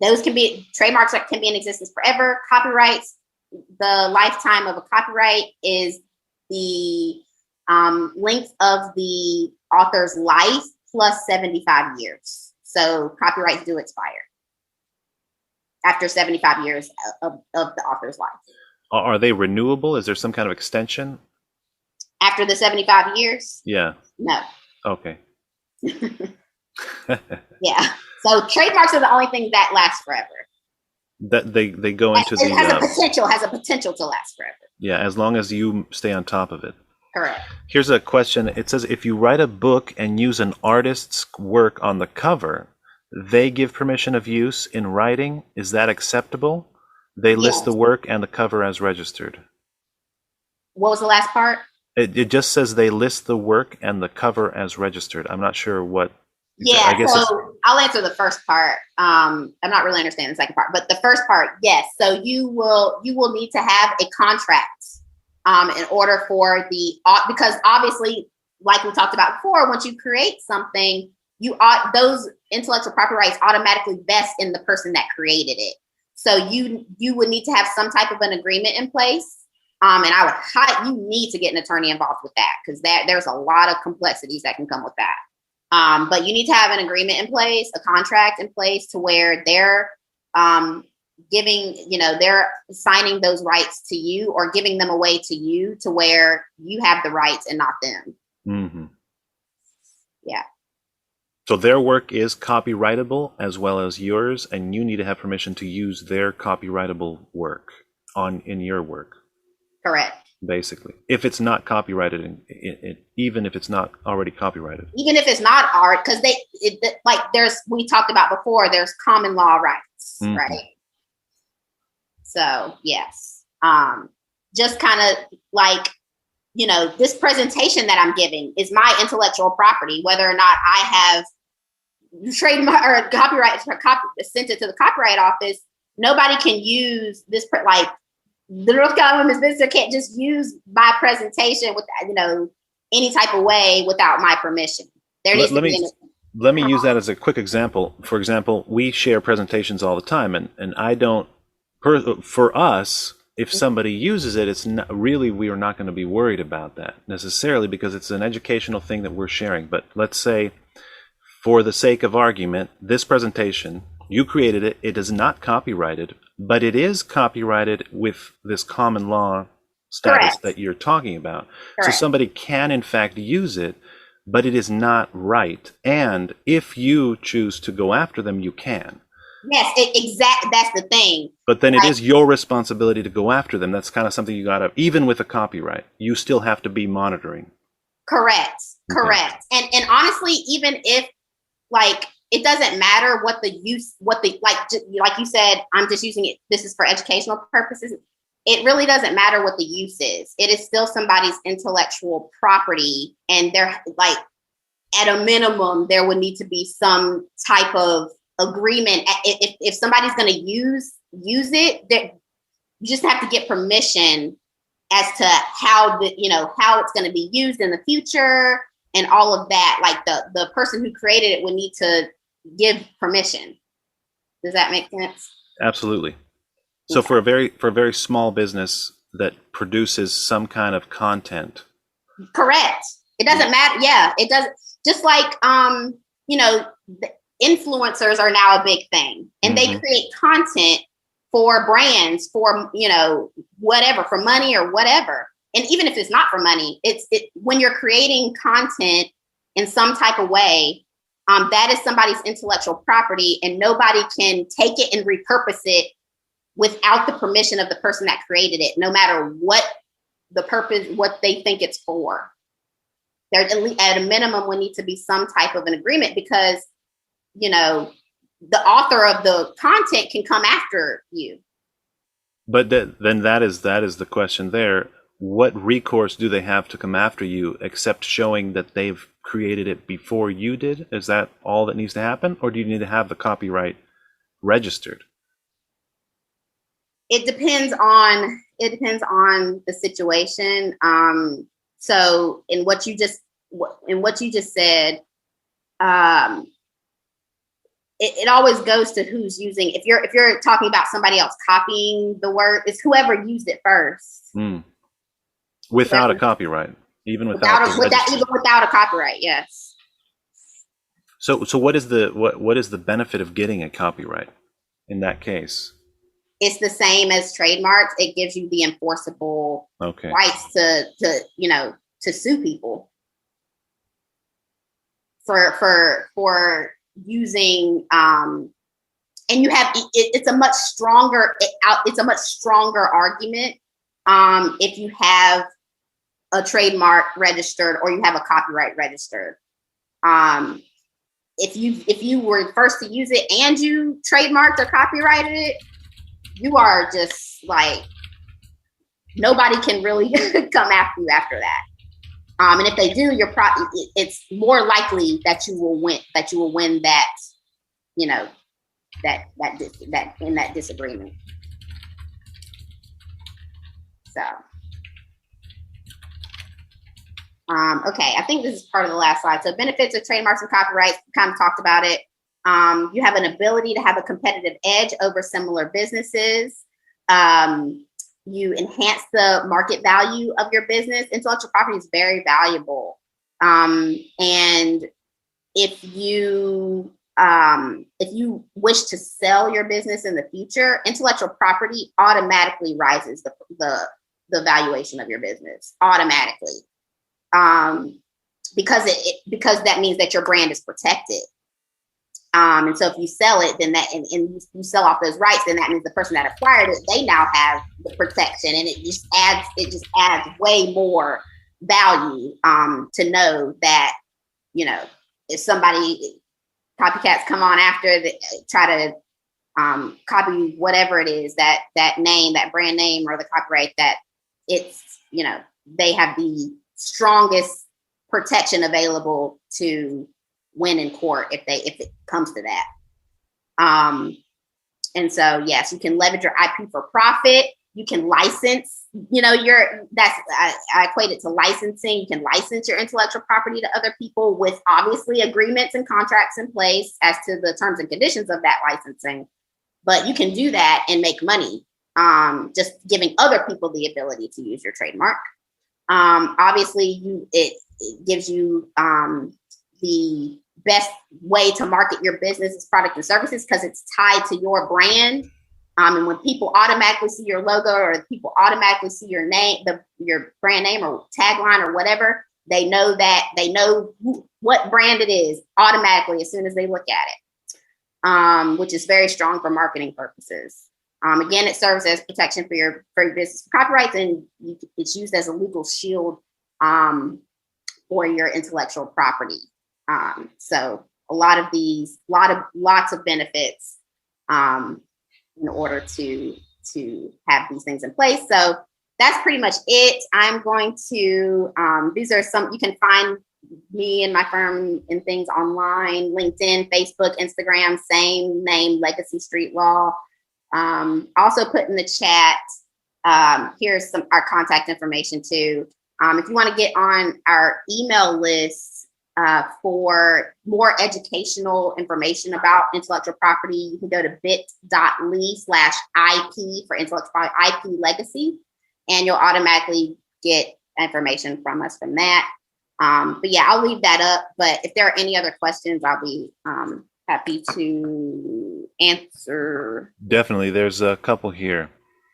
those trademarks that can be in existence forever. Copyrights, the lifetime of a copyright is the length of the author's life plus 75 years. So copyrights do expire after 75 years of the author's life. Are they renewable? Is there some kind of extension? After the 75 years? Yeah. No. Okay. Yeah. So trademarks are the only thing that lasts forever. That they go into it has a potential to last forever. Yeah, as long as you stay on top of it. Correct. Here's a question. It says, if you write a book and use an artist's work on the cover, they give permission of use in writing. Is that acceptable? They list the work and the cover as registered. What was the last part? It just says they list the work and the cover as registered. I'm not sure what. Yeah, I guess so I'll answer the first part. I'm not really understanding the second part, but the first part, yes. So you will need to have a contract in order for because obviously, like we talked about before, once you create something, those intellectual property rights automatically vest in the person that created it. So you would need to have some type of an agreement in place. And you need to get an attorney involved with that, because there's a lot of complexities that can come with that. But you need to have an agreement in place, a contract in place, to where they're they're signing those rights to you or giving them away to you, to where you have the rights and not them. Mm-hmm. Yeah. So their work is copyrightable as well as yours, and you need to have permission to use their copyrightable work in your work. Correct. Basically, if it's not copyrighted, even if it's not already copyrighted, even if it's not art, because we talked about before, there's common law rights, mm-hmm. right? So yes, just kind of like this presentation that I'm giving is my intellectual property, whether or not I have trademark or copyright sent it to the copyright office. Nobody can use this, like the North Carolina Women's Business can't just use my presentation with, any type of way without my permission. Let me use that as a quick example. For example, we share presentations all the time, and I don't, for us, if somebody uses it, it's not really, we are not going to be worried about that necessarily because it's an educational thing that we're sharing. But let's say, for the sake of argument, this presentation, you created it, it is not copyrighted, but it is copyrighted with this common law status Correct. that you're talking about. Correct. So somebody can in fact use it, but it is not right. And if you choose to go after them, you can. Yes, exactly. That's the thing. But then it is your responsibility to go after them. That's kind of something you got to, even with a copyright, you still have to be monitoring. Correct. Okay. Correct. And honestly, even if it doesn't matter what the use, like you said, I'm just using it. This is for educational purposes. It really doesn't matter what the use is. It is still somebody's intellectual property. And they're like, at a minimum, there would need to be some type of agreement. If somebody's going to use it, you just have to get permission as to how it's going to be used in the future and all of that. Like the person who created it would need to give permission. Does that make sense? Absolutely. So for a very small business that produces some kind of content. Correct. It doesn't matter. Yeah, it doesn't. Just like the influencers are now a big thing, and they create content for brands, for whatever, for money or whatever. And even if it's not for money, when you're creating content in some type of way, that is somebody's intellectual property, and nobody can take it and repurpose it without the permission of the person that created it, no matter what the purpose, what they think it's for. There, at a minimum, would need to be some type of an agreement because, the author of the content can come after you. But then that is the question there. What recourse do they have to come after you except showing that they've created it before you did? Is that all that needs to happen? Or do you need to have the copyright registered? It depends on the situation. So in what you just said, it always goes to who's using. If you're talking about somebody else copying the word, it's whoever used it first. Without a copyright, even without a copyright, yes. So what is the benefit of getting a copyright in that case? It's the same as trademarks. It gives you the enforceable rights to sue people for using and you have it's a much stronger argument if you have a trademark registered or you have a copyright registered. If you were first to use it and you trademarked or copyrighted it, you are just like, nobody can really come after you after that. And if they do, it's more likely that you will win that, that in that disagreement. So, okay, I think this is part of the last slide. So benefits of trademarks and copyrights, we kind of talked about it. You have an ability to have a competitive edge over similar businesses. You enhance the market value of your business. Intellectual property is very valuable. And if you wish to sell your business in the future, intellectual property automatically rises the valuation of your business automatically. Because that means that your brand is protected. And so if you sell it, then and you sell off those rights, then that means the person that acquired it, they now have the protection, and it just adds way more value to know that, if somebody copycats come on after try to copy whatever it is, that name, that brand name or the copyright, that it's, they have the strongest protection available to win in court if it comes to that. And so, yes, you can leverage your IP for profit. You can license, I equate it to licensing. You can license your intellectual property to other people with obviously agreements and contracts in place as to the terms and conditions of that licensing. But you can do that and make money, just giving other people the ability to use your trademark. Obviously, it gives you the best way to market your business, product and services, because it's tied to your brand. And when people automatically see your logo, or people automatically see your name, your brand name or tagline or whatever, they know what brand it is automatically as soon as they look at it, which is very strong for marketing purposes. Again, it serves as protection for your business copyrights, and it's used as a legal shield for your intellectual property. So a lot of these, lots of benefits in order to have these things in place. So that's pretty much it. I'm going to, these are some, you can find me and my firm and things online, LinkedIn, Facebook, Instagram, same name, Legacy Street Law. Also put in the chat, here's our contact information too. If you want to get on our email list for more educational information about intellectual property, you can go to bit.ly/IP for intellectual property IP legacy, and you'll automatically get information from us from that. But yeah, I'll leave that up. But if there are any other questions, I'll be happy to answer. Definitely. There's a couple here.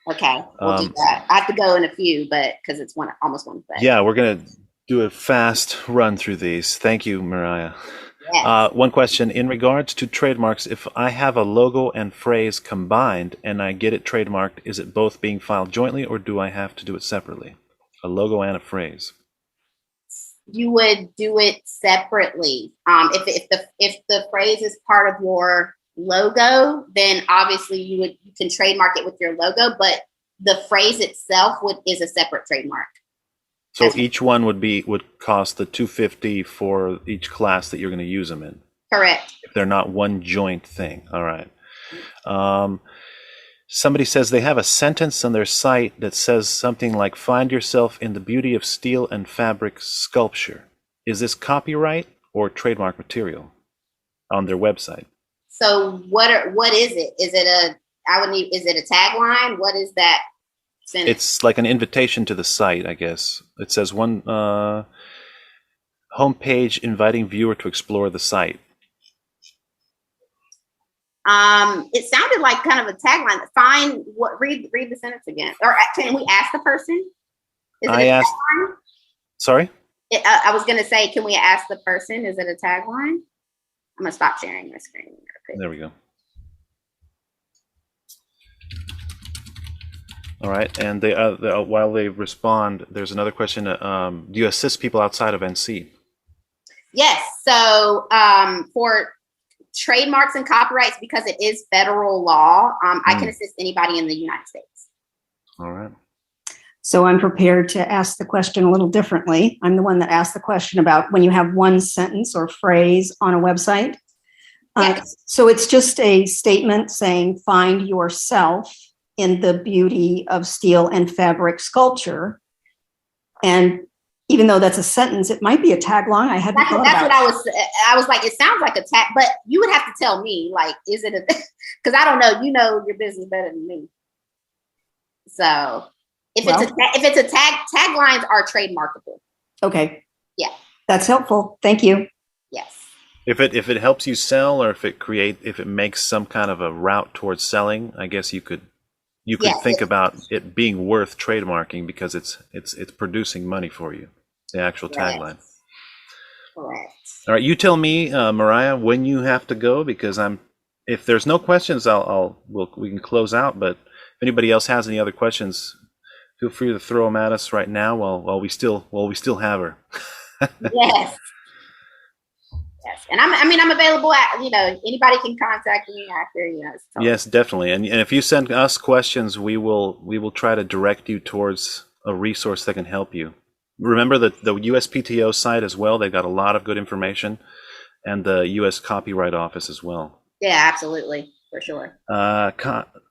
Okay, we'll do that. I have to go in a few, but because it's almost 1:30. Yeah, we're going to do a fast run through these. Thank you, Mariah. Yes. One question. In regards to trademarks, if I have a logo and phrase combined and I get it trademarked, is it both being filed jointly, or do I have to do it separately? A logo and a phrase. You would do it separately. If the phrase is part of your logo, then obviously you can trademark it with your logo, but the phrase itself is a separate trademark. So each one would cost the $250 for each class that you're going to use them in. Correct. If they're not one joint thing. All right. Somebody says they have a sentence on their site that says something like, "Find yourself in the beauty of steel and fabric sculpture." Is this copyright or trademark material on their website? So what is it? Is it a tagline? What is that sentence? It's like an invitation to the site, I guess. It says one homepage inviting viewer to explore the site. It sounded like kind of a tagline. Read the sentence again. Or can we ask the person? Is it a tagline? Sorry? I was going to say, can we ask the person? Is it a tagline? I'm going to stop sharing my screen. There we go. All right. And while they respond, there's another question. Do you assist people outside of NC? Yes. So for trademarks and copyrights, because it is federal law, I can assist anybody in the United States. All right. So I'm prepared to ask the question a little differently. I'm the one that asked the question about when you have one sentence or phrase on a website. Yes. So it's just a statement saying, "Find yourself in the beauty of steel and fabric sculpture." And even though that's a sentence, it might be a tagline. I hadn't thought about. That's what I was like, it sounds like a tag, but you would have to tell me, like, is it because I don't know, you know your business better than me. So if it's a taglines are trademarkable. Okay. Yeah. That's helpful. Thank you. Yes. If it helps you sell, or if it makes some kind of a route towards selling, I guess you could think about it being worth trademarking because it's producing money for you, the actual tagline. Correct. All right, you tell me, Mariah, when you have to go, because if there's no questions, we can close out. But if anybody else has any other questions, feel free to throw them at us right now while we still have her. Yes. Yes, and I'm available at, anybody can contact me after, Yes, definitely. And if you send us questions, we will try to direct you towards a resource that can help you. remember the USPTO site as well. They've got a lot of good information, and the U.S. Copyright Office as well. Yeah, absolutely, for sure.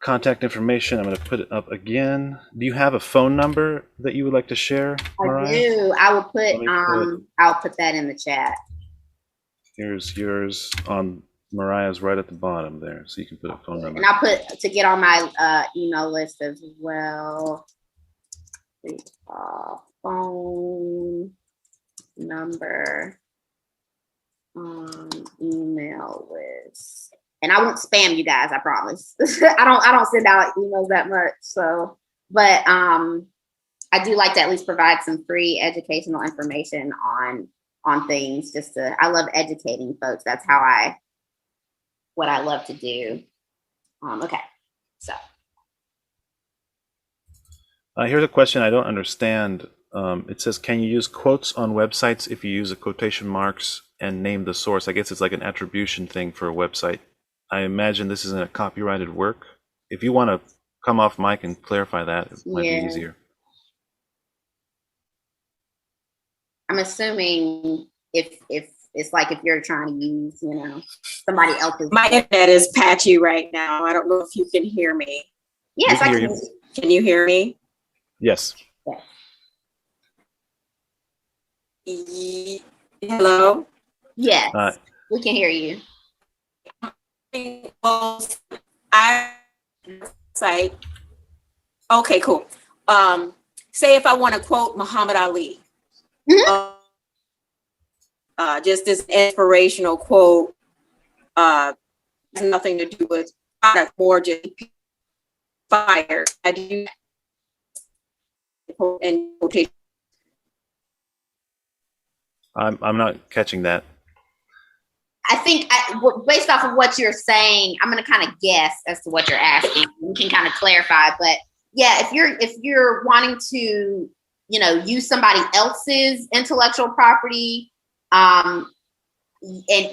Contact information, I'm going to put it up again. Do you have a phone number that you would like to share, Mariah? I do. I'll put that in the chat. Here's yours on Mariah's right at the bottom there, so you can put a phone number. And I'll put to get on my email list as well. Phone number, email list. And I won't spam you guys, I promise. I don't send out emails that much. So, but I do like to at least provide some free educational information on things. I love educating folks. That's what I love to do. Okay, so. Here's a question I don't understand. It says, can you use quotes on websites if you use a quotation marks and name the source? I guess it's like an attribution thing for a website. I imagine this isn't a copyrighted work. If you want to come off mic and clarify that, it might be easier. I'm assuming if it's like if you're trying to use, somebody else's. My internet is patchy right now. I don't know if you can hear me. Yes, I can. Can you hear me? Yes. Hello? Yes, we can hear you. Site. Okay, cool. Say if I want to quote Muhammad Ali, just this inspirational quote, has nothing to do with product, more just fire. I do and quotation. I'm not catching that. I think based off of what you're saying, I'm going to kind of guess as to what you're asking. We can kind of clarify, but yeah, if you're wanting to, use somebody else's intellectual property, and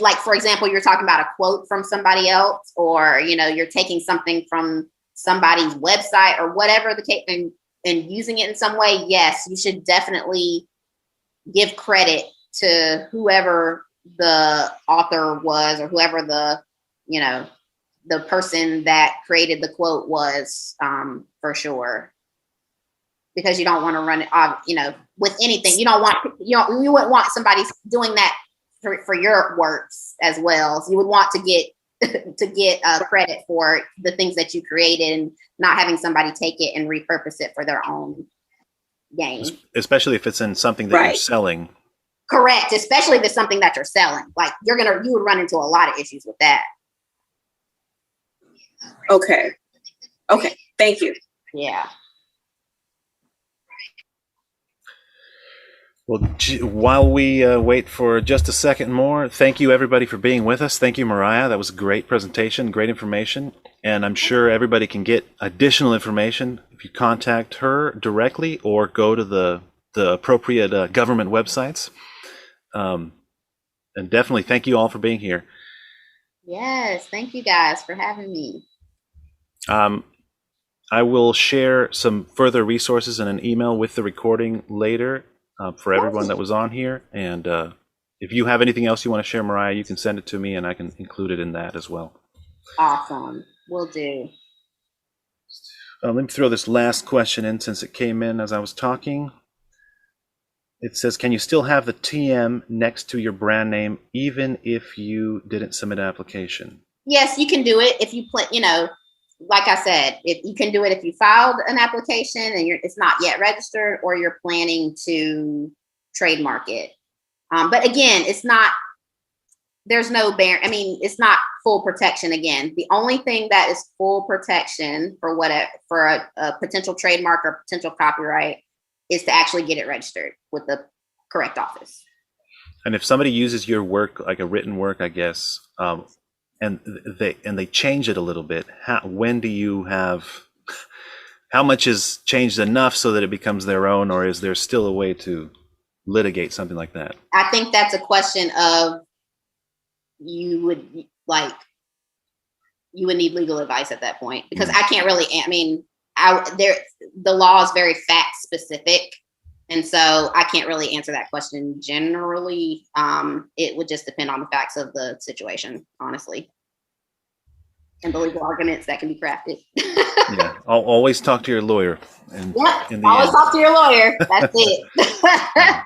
like, for example, you're talking about a quote from somebody else, or, you're taking something from somebody's website or whatever the case and using it in some way, yes, you should definitely give credit to whoever the author was, or whoever the person that created the quote was, for sure. Because you don't want to run it off, with anything. You wouldn't want somebody doing that for your works as well. So you would want to get credit for the things that you created, and not having somebody take it and repurpose it for their own gain. Especially if it's in something that you're selling. Correct. Especially if it's something that you're selling. Like you would run into a lot of issues with that. Okay. Thank you. Yeah. Well, while we wait for just a second more, thank you everybody for being with us. Thank you, Mariah. That was a great presentation, great information. And I'm sure everybody can get additional information if you contact her directly or go to the appropriate government websites. And definitely thank you all for being here. Yes, thank you guys for having me. I will share some further resources in an email with the recording later for everyone that was on here. And if you have anything else you want to share, Mariah, you can send it to me and I can include it in that as well. Awesome. Will do. Let me throw this last question in since it came in as I was talking. It says, can you still have the TM next to your brand name even if you didn't submit an application? Yes, you can do it if you like I said, if you can do it if you filed an application and it's not yet registered, or you're planning to trademark it. But again, it's not full protection. Again, the only thing that is full protection for a potential trademark or potential copyright is to actually get it registered with the correct office. And if somebody uses your work, like a written work, I guess, and they change it a little bit, when do you have, how much is changed enough so that it becomes their own, or is there still a way to litigate something like that? I think that's a question of you would need legal advice at that point, because I can't really, the law is very fact specific. And so I can't really answer that question generally. It would just depend on the facts of the situation, honestly, and the legal arguments that can be crafted. Yeah, I'll always talk to your lawyer. And Yep, in the always end. talk to your lawyer. That's it.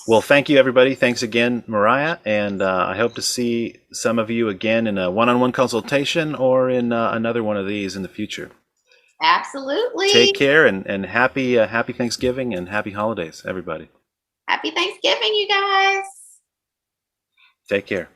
Well, thank you, everybody. Thanks again, Mariah. And I hope to see some of you again in a one-on-one consultation or in another one of these in the future. Absolutely. Take care and happy Thanksgiving and happy holidays, everybody. Happy Thanksgiving, you guys. Take care.